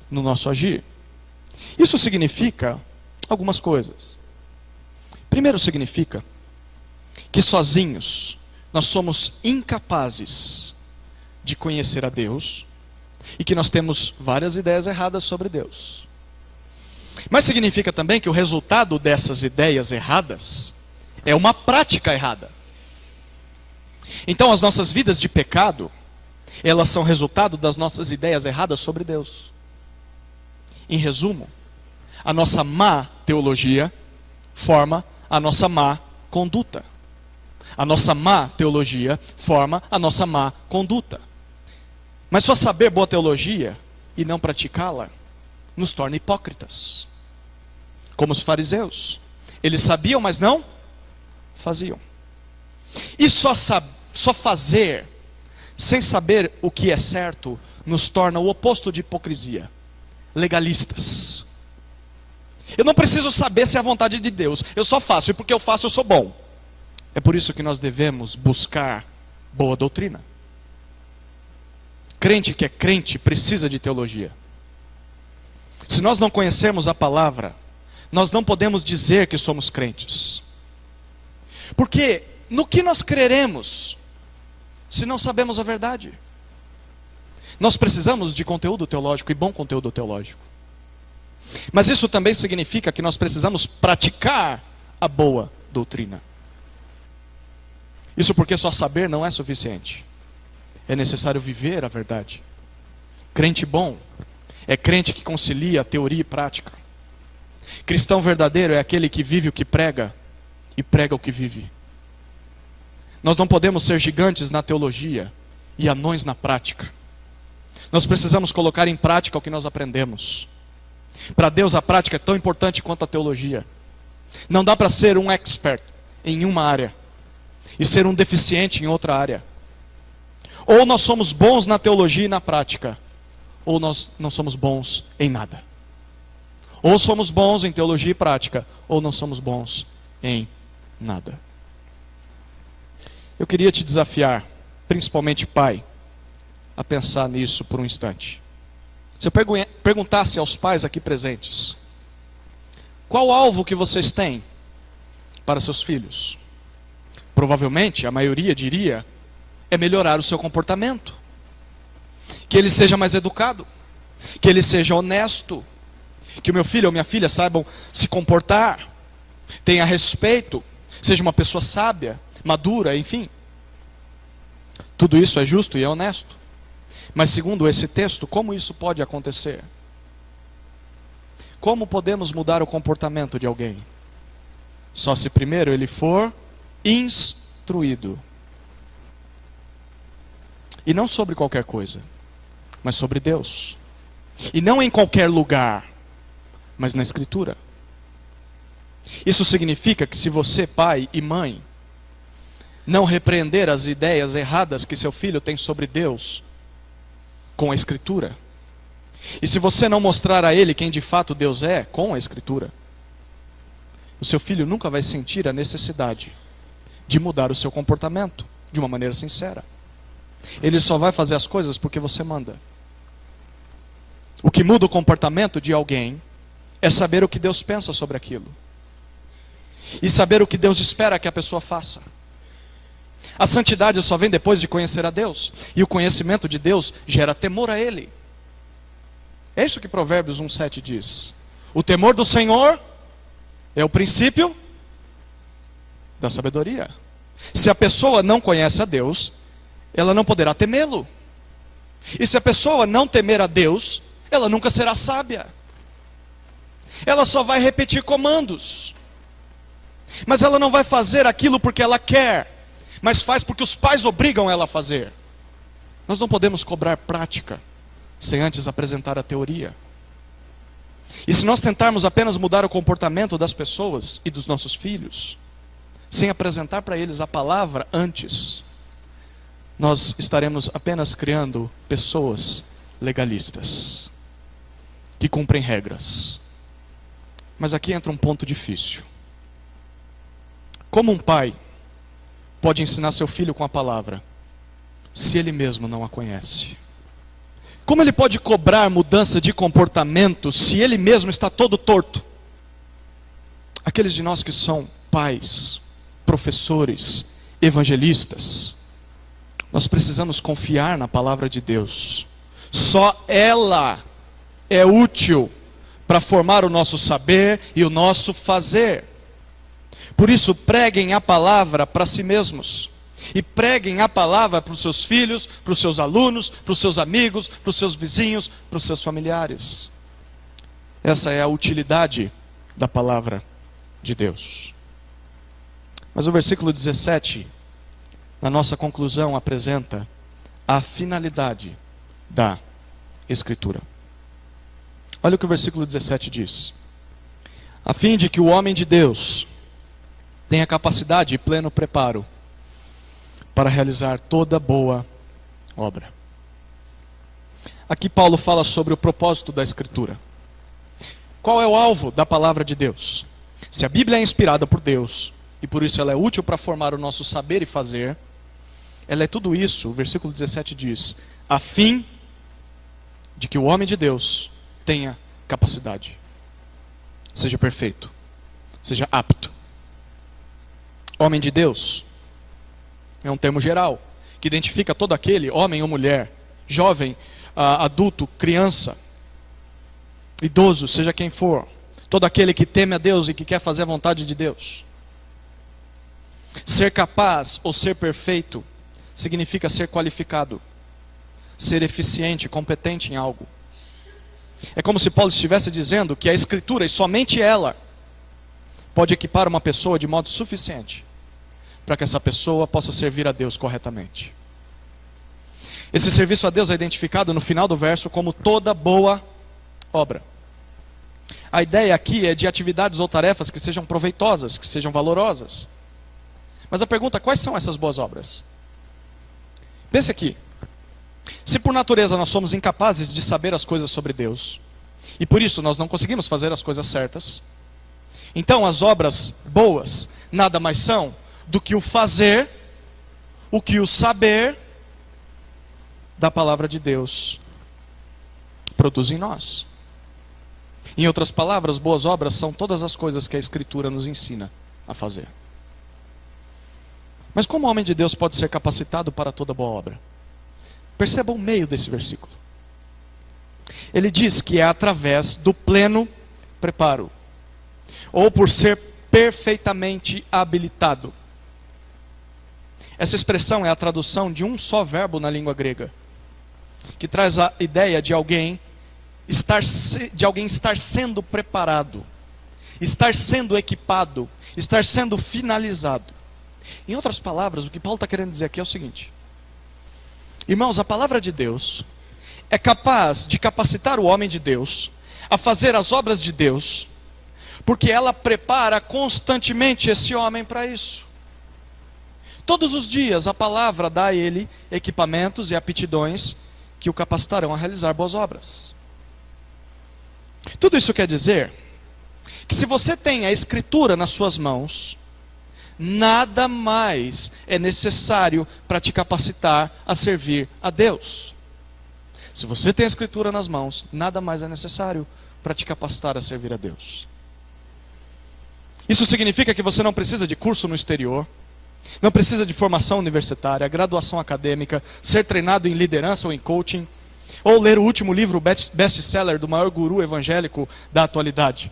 no nosso agir. Isso significa algumas coisas. Primeiro, significa que sozinhos nós somos incapazes de conhecer a Deus e que nós temos várias ideias erradas sobre Deus. Mas significa também que o resultado dessas ideias erradas é uma prática errada. Então as nossas vidas de pecado, elas são resultado das nossas ideias erradas sobre Deus. Em resumo, a nossa má teologia forma a nossa má conduta. A nossa má teologia forma a nossa má conduta. Mas só saber boa teologia e não praticá-la nos torna hipócritas. Como os fariseus. Eles sabiam, mas não faziam. E só fazer sem saber o que é certo nos torna o oposto de hipocrisia. Legalistas. Eu não preciso saber se é a vontade de Deus. Eu só faço, e porque eu faço eu sou bom. É por isso que nós devemos buscar boa doutrina. Crente que é crente precisa de teologia. Se nós não conhecermos a palavra, nós não podemos dizer que somos crentes. Porque no que nós creremos se não sabemos a verdade? Nós precisamos de conteúdo teológico e bom conteúdo teológico. Mas isso também significa que nós precisamos praticar a boa doutrina. Isso porque só saber não é suficiente. É necessário viver a verdade. Crente bom é crente que concilia teoria e prática. Cristão verdadeiro é aquele que vive o que prega e prega o que vive. Nós não podemos ser gigantes na teologia e anões na prática. Nós precisamos colocar em prática o que nós aprendemos. Para Deus a prática é tão importante quanto a teologia. Não dá para ser um expert em uma área e ser um deficiente em outra área. Ou nós somos bons na teologia e na prática, ou nós não somos bons em nada. Ou somos bons em teologia e prática, ou não somos bons em nada. Eu queria te desafiar, principalmente pai, a pensar nisso por um instante. Se eu perguntasse aos pais aqui presentes, qual alvo que vocês têm para seus filhos? Provavelmente a maioria diria, é melhorar o seu comportamento. Que ele seja mais educado, que ele seja honesto, que o meu filho ou minha filha saibam se comportar, tenha respeito, seja uma pessoa sábia, madura, enfim. Tudo isso é justo e é honesto. Mas segundo esse texto, como isso pode acontecer? Como podemos mudar o comportamento de alguém? Só se primeiro ele for instruído. E não sobre qualquer coisa, mas sobre Deus. E não em qualquer lugar, mas na Escritura. Isso significa que se você, pai e mãe, não repreender as ideias erradas que seu filho tem sobre Deus com a Escritura, E se você não mostrar a ele quem de fato Deus é, com a Escritura, o seu filho nunca vai sentir a necessidade de mudar o seu comportamento de uma maneira sincera. Ele só vai fazer as coisas porque você manda. O que muda o comportamento de alguém é saber o que Deus pensa sobre aquilo. E saber o que Deus espera que a pessoa faça. A santidade só vem depois de conhecer a Deus. E o conhecimento de Deus gera temor a Ele. É isso que Provérbios 1,7 diz. O temor do Senhor é o princípio da sabedoria. Se a pessoa não conhece a Deus, ela não poderá temê-lo. E se a pessoa não temer a Deus, ela nunca será sábia. Ela só vai repetir comandos. Mas ela não vai fazer aquilo porque ela quer, mas faz porque os pais obrigam ela a fazer. Nós não podemos cobrar prática sem antes apresentar a teoria. E se nós tentarmos apenas mudar o comportamento das pessoas e dos nossos filhos, sem apresentar para eles a palavra antes, nós estaremos apenas criando pessoas legalistas, que cumprem regras. Mas aqui entra um ponto difícil. Como um pai pode ensinar seu filho com a palavra, se ele mesmo não a conhece? Como ele pode cobrar mudança de comportamento, se ele mesmo está todo torto? Aqueles de nós que são pais, professores, evangelistas, nós precisamos confiar na palavra de Deus. Só ela é útil para formar o nosso saber e o nosso fazer. Por isso, preguem a palavra para si mesmos. E preguem a palavra para os seus filhos, para os seus alunos, para os seus amigos, para os seus vizinhos, para os seus familiares. Essa é a utilidade da palavra de Deus. Mas o versículo 17, na nossa conclusão, apresenta a finalidade da Escritura. Olha o que o versículo 17 diz. A fim de que o homem de Deus tenha capacidade e pleno preparo para realizar toda boa obra. Aqui Paulo fala sobre o propósito da Escritura. Qual é o alvo da palavra de Deus? Se a Bíblia é inspirada por Deus, e por isso ela é útil para formar o nosso saber e fazer, ela é tudo isso, o versículo 17 diz, a fim de que o homem de Deus tenha capacidade, seja perfeito, seja apto. Homem de Deus é um termo geral, que identifica todo aquele, homem ou mulher, jovem, adulto, criança, idoso, seja quem for, todo aquele que teme a Deus e que quer fazer a vontade de Deus. Ser capaz ou ser perfeito significa ser qualificado, ser eficiente, competente em algo. É como se Paulo estivesse dizendo que a Escritura, e somente ela, pode equipar uma pessoa de modo suficiente para que essa pessoa possa servir a Deus corretamente. Esse serviço a Deus é identificado no final do verso como toda boa obra. A ideia aqui é de atividades ou tarefas que sejam proveitosas, que sejam valorosas. Mas a pergunta, quais são essas boas obras? Pense aqui. Se por natureza nós somos incapazes de saber as coisas sobre Deus, e por isso nós não conseguimos fazer as coisas certas, então as obras boas nada mais são do que o fazer, o que o saber da palavra de Deus produz em nós. Em outras palavras, boas obras são todas as coisas que a Escritura nos ensina a fazer. Mas como o homem de Deus pode ser capacitado para toda boa obra? Perceba o meio desse versículo. Ele diz que é através do pleno preparo, ou por ser perfeitamente habilitado. Essa expressão é a tradução de um só verbo na língua grega, que traz a ideia de alguém estar sendo preparado, estar sendo equipado, estar sendo finalizado. Em outras palavras, o que Paulo está querendo dizer aqui é o seguinte: irmãos, a palavra de Deus é capaz de capacitar o homem de Deus a fazer as obras de Deus, porque ela prepara constantemente esse homem para isso. Todos os dias a palavra dá a ele equipamentos e aptidões que o capacitarão a realizar boas obras. Tudo isso quer dizer que se você tem a Escritura nas suas mãos, nada mais é necessário para te capacitar a servir a Deus. Se você tem a Escritura nas mãos, nada mais é necessário para te capacitar a servir a Deus. Isso significa que você não precisa de curso no exterior, não precisa de formação universitária, graduação acadêmica, ser treinado em liderança ou em coaching, ou ler o último livro best-seller do maior guru evangélico da atualidade.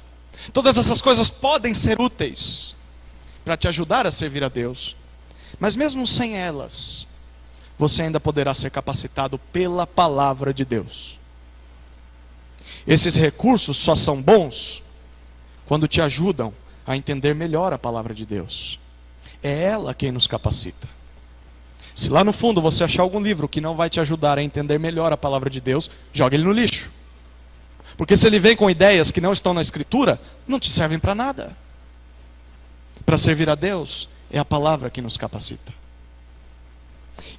Todas essas coisas podem ser úteis para te ajudar a servir a Deus, mas mesmo sem elas, você ainda poderá ser capacitado pela palavra de Deus. Esses recursos só são bons quando te ajudam a entender melhor a palavra de Deus. É ela quem nos capacita. Se lá no fundo você achar algum livro que não vai te ajudar a entender melhor a palavra de Deus, joga ele no lixo. Porque se ele vem com ideias que não estão na Escritura, não te servem para nada. Para servir a Deus, é a palavra que nos capacita.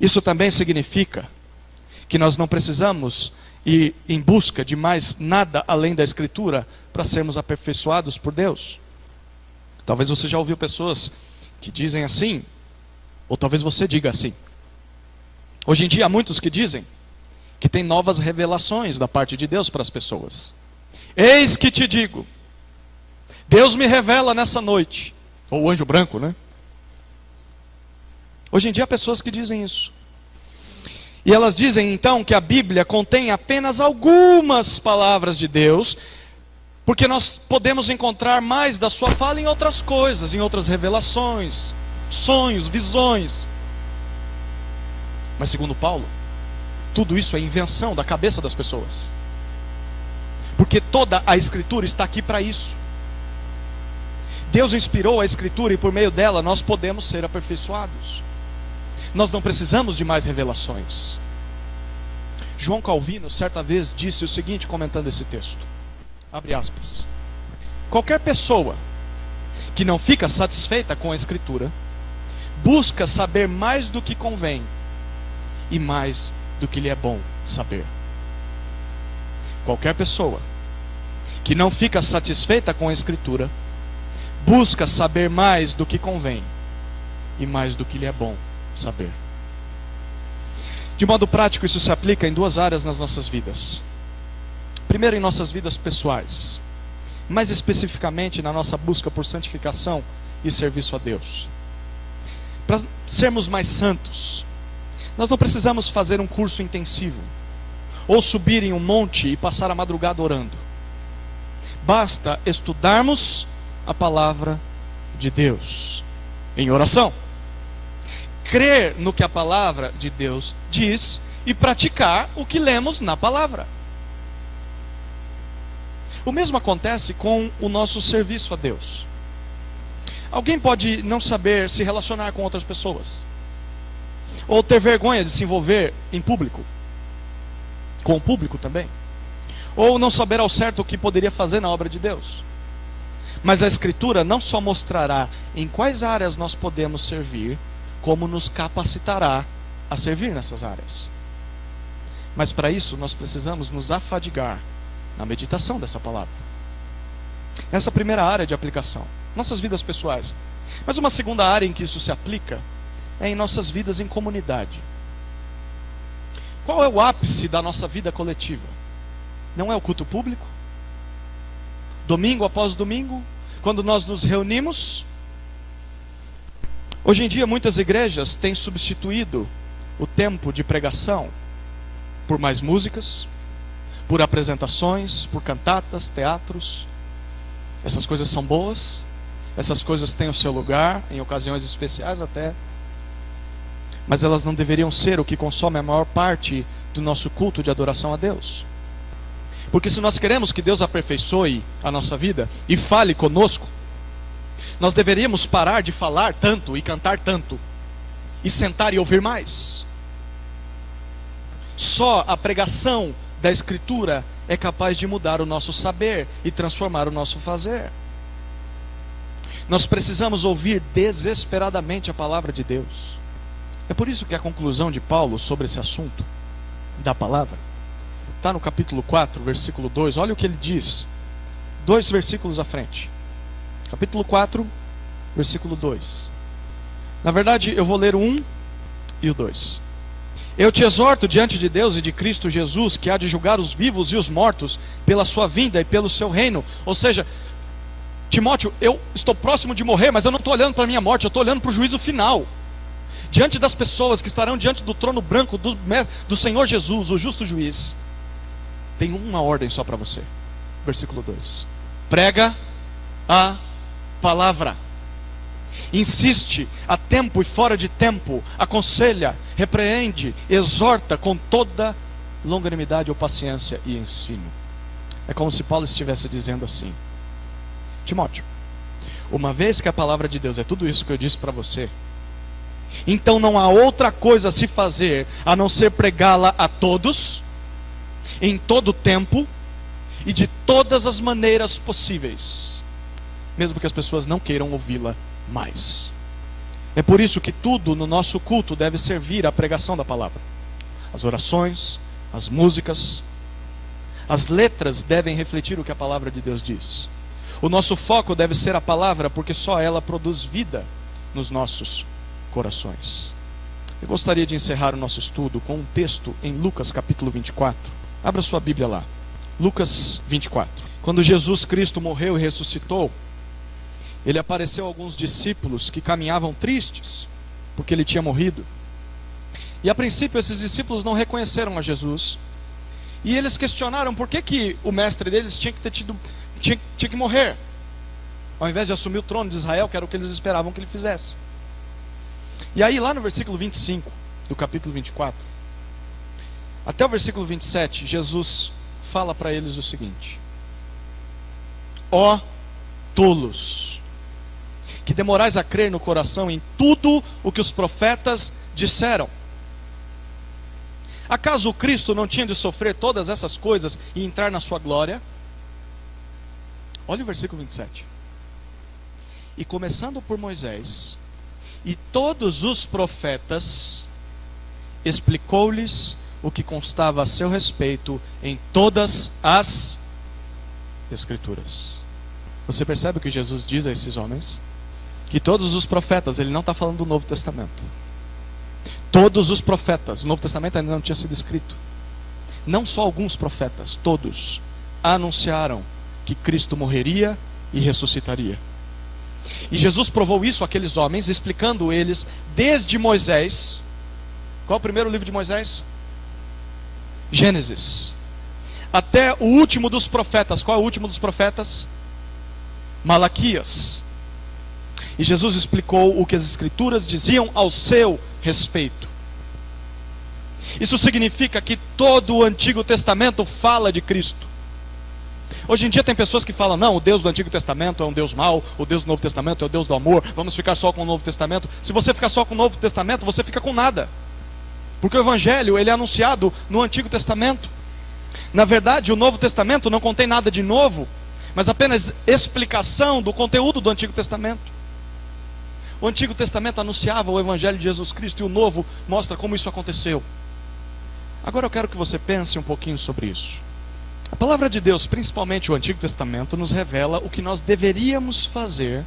Isso também significa que nós não precisamos ir em busca de mais nada além da Escritura para sermos aperfeiçoados por Deus. Talvez você já ouviu pessoas que dizem assim, ou talvez você diga assim. Hoje em dia há muitos que dizem que tem novas revelações da parte de Deus para as pessoas. Eis que te digo, Deus me revela nessa noite, ou o anjo branco, né? Hoje em dia há pessoas que dizem isso. E elas dizem então que a Bíblia contém apenas algumas palavras de Deus, porque nós podemos encontrar mais da sua fala em outras coisas, em outras revelações, sonhos, visões. Mas segundo Paulo, tudo isso é invenção da cabeça das pessoas. Porque toda a Escritura está aqui para isso. Deus inspirou a Escritura e por meio dela nós podemos ser aperfeiçoados. Nós não precisamos de mais revelações. João Calvino certa vez disse o seguinte comentando esse texto. Abre aspas. Qualquer pessoa que não fica satisfeita com a Escritura busca saber mais do que convém e mais do que lhe é bom saber. Qualquer pessoa que não fica satisfeita com a Escritura busca saber mais do que convém e mais do que lhe é bom saber. De modo prático, isso se aplica em duas áreas nas nossas vidas. Primeiro, em nossas vidas pessoais, mais especificamente na nossa busca por santificação e serviço a Deus. Para sermos mais santos, nós não precisamos fazer um curso intensivo, ou subir em um monte e passar a madrugada orando. Basta estudarmos a palavra de Deus em oração, crer no que a palavra de Deus diz e praticar o que lemos na palavra. O mesmo acontece com o nosso serviço a Deus. Alguém pode não saber se relacionar com outras pessoas, ou ter vergonha de se envolver em público, com o público também, ou não saber ao certo o que poderia fazer na obra de Deus. Mas a Escritura não só mostrará em quais áreas nós podemos servir, como nos capacitará a servir nessas áreas. Mas para isso nós precisamos nos afadigar na meditação dessa palavra. Essa é a primeira área de aplicação, nossas vidas pessoais. Mas uma segunda área em que isso se aplica é em nossas vidas em comunidade. Qual é o ápice da nossa vida coletiva? Não é o culto público? Domingo após domingo, quando nós nos reunimos? Hoje em dia muitas igrejas têm substituído o tempo de pregação por mais músicas, por apresentações, por cantatas, teatros. Essas coisas são boas, essas coisas têm o seu lugar, em ocasiões especiais até, mas elas não deveriam ser o que consome a maior parte do nosso culto de adoração a Deus. Porque se nós queremos que Deus aperfeiçoe a nossa vida e fale conosco, nós deveríamos parar de falar tanto e cantar tanto e sentar e ouvir mais. Só a pregação da Escritura é capaz de mudar o nosso saber e transformar o nosso fazer. Nós precisamos ouvir desesperadamente a palavra de Deus. É por isso que a conclusão de Paulo sobre esse assunto da palavra está no capítulo 4, versículo 2. Olha o que ele diz 2 versículos à frente. Capítulo 4, versículo 2. Na verdade, eu vou ler o 1 e o 2. Eu te exorto diante de Deus e de Cristo Jesus, que há de julgar os vivos e os mortos pela sua vinda e pelo seu reino. Ou seja, Timóteo, eu estou próximo de morrer, mas eu não estou olhando para a minha morte, eu estou olhando para o juízo final. Diante das pessoas que estarão diante do trono branco do Senhor Jesus, o justo juiz, tem uma ordem só para você. Versículo 2. Prega a palavra. Insiste a tempo e fora de tempo, aconselha, repreende, exorta com toda longanimidade ou paciência e ensino. É como se Paulo estivesse dizendo assim: Timóteo, uma vez que a palavra de Deus é tudo isso que eu disse para você, então não há outra coisa a se fazer a não ser pregá-la a todos, em todo tempo e de todas as maneiras possíveis, mesmo que as pessoas não queiram ouvi-la mais. É por isso que tudo no nosso culto deve servir à pregação da palavra. As orações, as músicas, as letras devem refletir o que a palavra de Deus diz. O nosso foco deve ser a palavra, porque só ela produz vida nos nossos corações. Eu gostaria de encerrar o nosso estudo com um texto em Lucas capítulo 24. Abra sua Bíblia lá. Lucas 24. Quando Jesus Cristo morreu e ressuscitou, ele apareceu a alguns discípulos que caminhavam tristes, porque ele tinha morrido. E a princípio esses discípulos não reconheceram a Jesus. E eles questionaram por que o mestre deles tinha que morrer, ao invés de assumir o trono de Israel, que era o que eles esperavam que ele fizesse. E aí lá no versículo 25 do capítulo 24, até o versículo 27, Jesus fala para eles o seguinte: ó tolos, que demorais a crer no coração em tudo o que os profetas disseram. Acaso o Cristo não tinha de sofrer todas essas coisas e entrar na sua glória? Olha o versículo 27. E começando por Moisés e todos os profetas, explicou-lhes o que constava a seu respeito em todas as Escrituras. Você percebe o que Jesus diz a esses homens? Que todos os profetas, ele não está falando do Novo Testamento. Todos os profetas, o Novo Testamento ainda não tinha sido escrito. Não só alguns profetas, todos anunciaram que Cristo morreria e ressuscitaria. E Jesus provou isso àqueles homens, explicando eles desde Moisés. Qual é o primeiro livro de Moisés? Gênesis. Até o último dos profetas. Qual é o último dos profetas? Malaquias. E Jesus explicou o que as Escrituras diziam ao seu respeito. Isso significa que todo o Antigo Testamento fala de Cristo. Hoje em dia tem pessoas que falam: não, o Deus do Antigo Testamento é um Deus mau, o Deus do Novo Testamento é o Deus do amor, vamos ficar só com o Novo Testamento. Se você ficar só com o Novo Testamento, você fica com nada, porque o Evangelho ele é anunciado no Antigo Testamento. Na verdade, o Novo Testamento não contém nada de novo, mas apenas explicação do conteúdo do Antigo Testamento. O Antigo Testamento anunciava o Evangelho de Jesus Cristo, e o Novo mostra como isso aconteceu. Agora eu quero que você pense um pouquinho sobre isso. A palavra de Deus, principalmente o Antigo Testamento, nos revela o que nós deveríamos fazer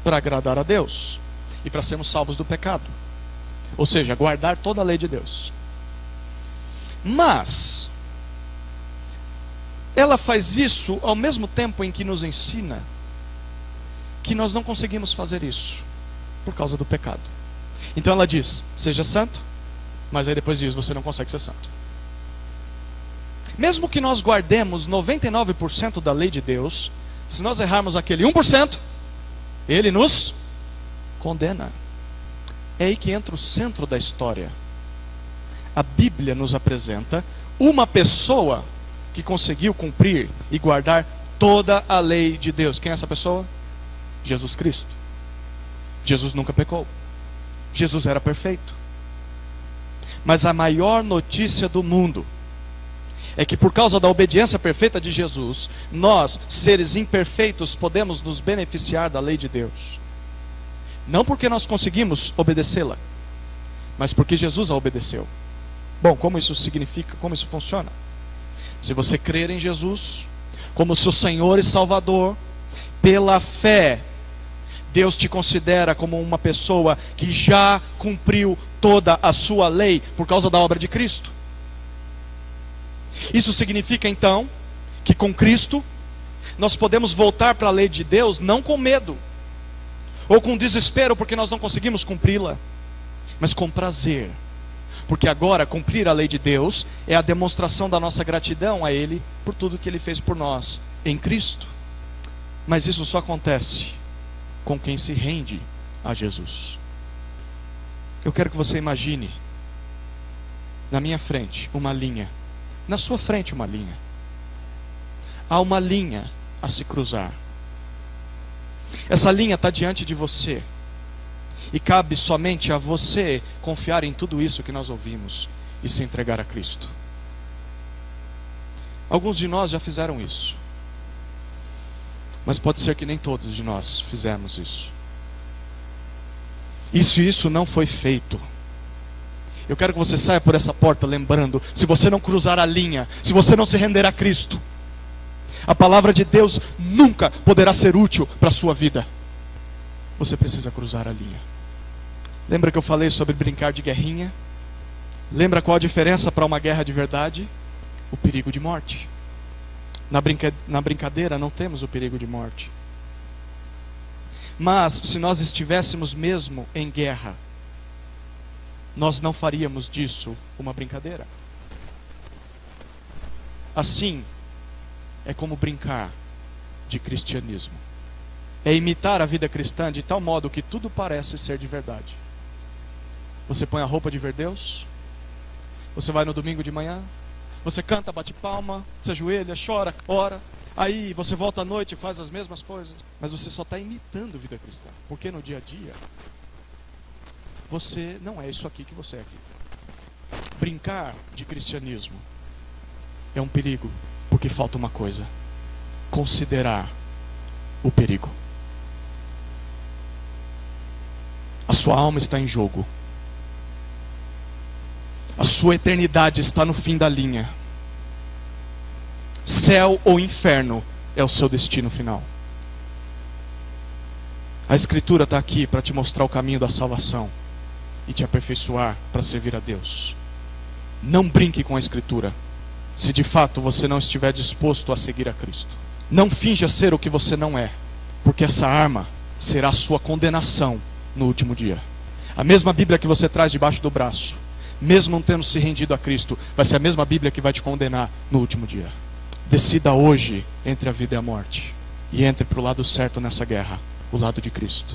para agradar a Deus e para sermos salvos do pecado. Ou seja, guardar toda a lei de Deus. Mas ela faz isso ao mesmo tempo em que nos ensina que nós não conseguimos fazer isso por causa do pecado. Então ela diz: seja santo, mas aí depois diz: você não consegue ser santo. Mesmo que nós guardemos 99% da lei de Deus, se nós errarmos aquele 1%, ele nos condena. É aí que entra o centro da história. A Bíblia nos apresenta uma pessoa que conseguiu cumprir e guardar toda a lei de Deus. Quem é essa pessoa? Jesus Cristo. Jesus nunca pecou. Jesus era perfeito. Mas a maior notícia do mundo é que por causa da obediência perfeita de Jesus, nós, seres imperfeitos, podemos nos beneficiar da lei de Deus. Não porque nós conseguimos obedecê-la, mas porque Jesus a obedeceu. Bom, como isso significa? Como isso funciona? Se você crer em Jesus, como seu Senhor e Salvador, pela fé, Deus te considera como uma pessoa que já cumpriu toda a sua lei por causa da obra de Cristo. Isso significa então que com Cristo nós podemos voltar para a lei de Deus não com medo ou com desespero porque nós não conseguimos cumpri-la, mas com prazer, porque agora cumprir a lei de Deus é a demonstração da nossa gratidão a Ele por tudo que Ele fez por nós em Cristo. Mas isso só acontece com quem se rende a Jesus. Eu quero que você imagine na minha frente uma linha, na sua frente uma linha. Há uma linha a se cruzar. Essa linha está diante de você. E cabe somente a você confiar em tudo isso que nós ouvimos e se entregar a Cristo. Alguns de nós já fizeram isso. Mas pode ser que nem todos de nós fizemos isso. E se isso não foi feito, eu quero que você saia por essa porta lembrando, se você não cruzar a linha, se você não se render a Cristo, a palavra de Deus nunca poderá ser útil para a sua vida. Você precisa cruzar a linha. Lembra que eu falei sobre brincar de guerrinha? Lembra qual a diferença para uma guerra de verdade? O perigo de morte. Na brincadeira não temos o perigo de morte. Mas se nós estivéssemos mesmo em guerra, nós não faríamos disso uma brincadeira. Assim é como brincar de cristianismo. É imitar a vida cristã de tal modo que tudo parece ser de verdade. Você põe a roupa de ver Deus, você vai no domingo de manhã, você canta, bate palma, se ajoelha, chora, ora. Aí você volta à noite e faz as mesmas coisas. Mas você só está imitando a vida cristã. Porque no dia a dia, você não é isso aqui que você é aqui. Brincar de cristianismo é um perigo. Porque falta uma coisa: considerar o perigo. A sua alma está em jogo. A sua eternidade está no fim da linha. Céu ou inferno é o seu destino final. A Escritura está aqui para te mostrar o caminho da salvação e te aperfeiçoar para servir a Deus. Não brinque com a Escritura se de fato você não estiver disposto a seguir a Cristo. Não finja ser o que você não é, porque essa arma será a sua condenação no último dia. A mesma Bíblia que você traz debaixo do braço, mesmo não tendo se rendido a Cristo, vai ser a mesma Bíblia que vai te condenar no último dia. Decida hoje entre a vida e a morte, e entre para o lado certo nessa guerra, o lado de Cristo.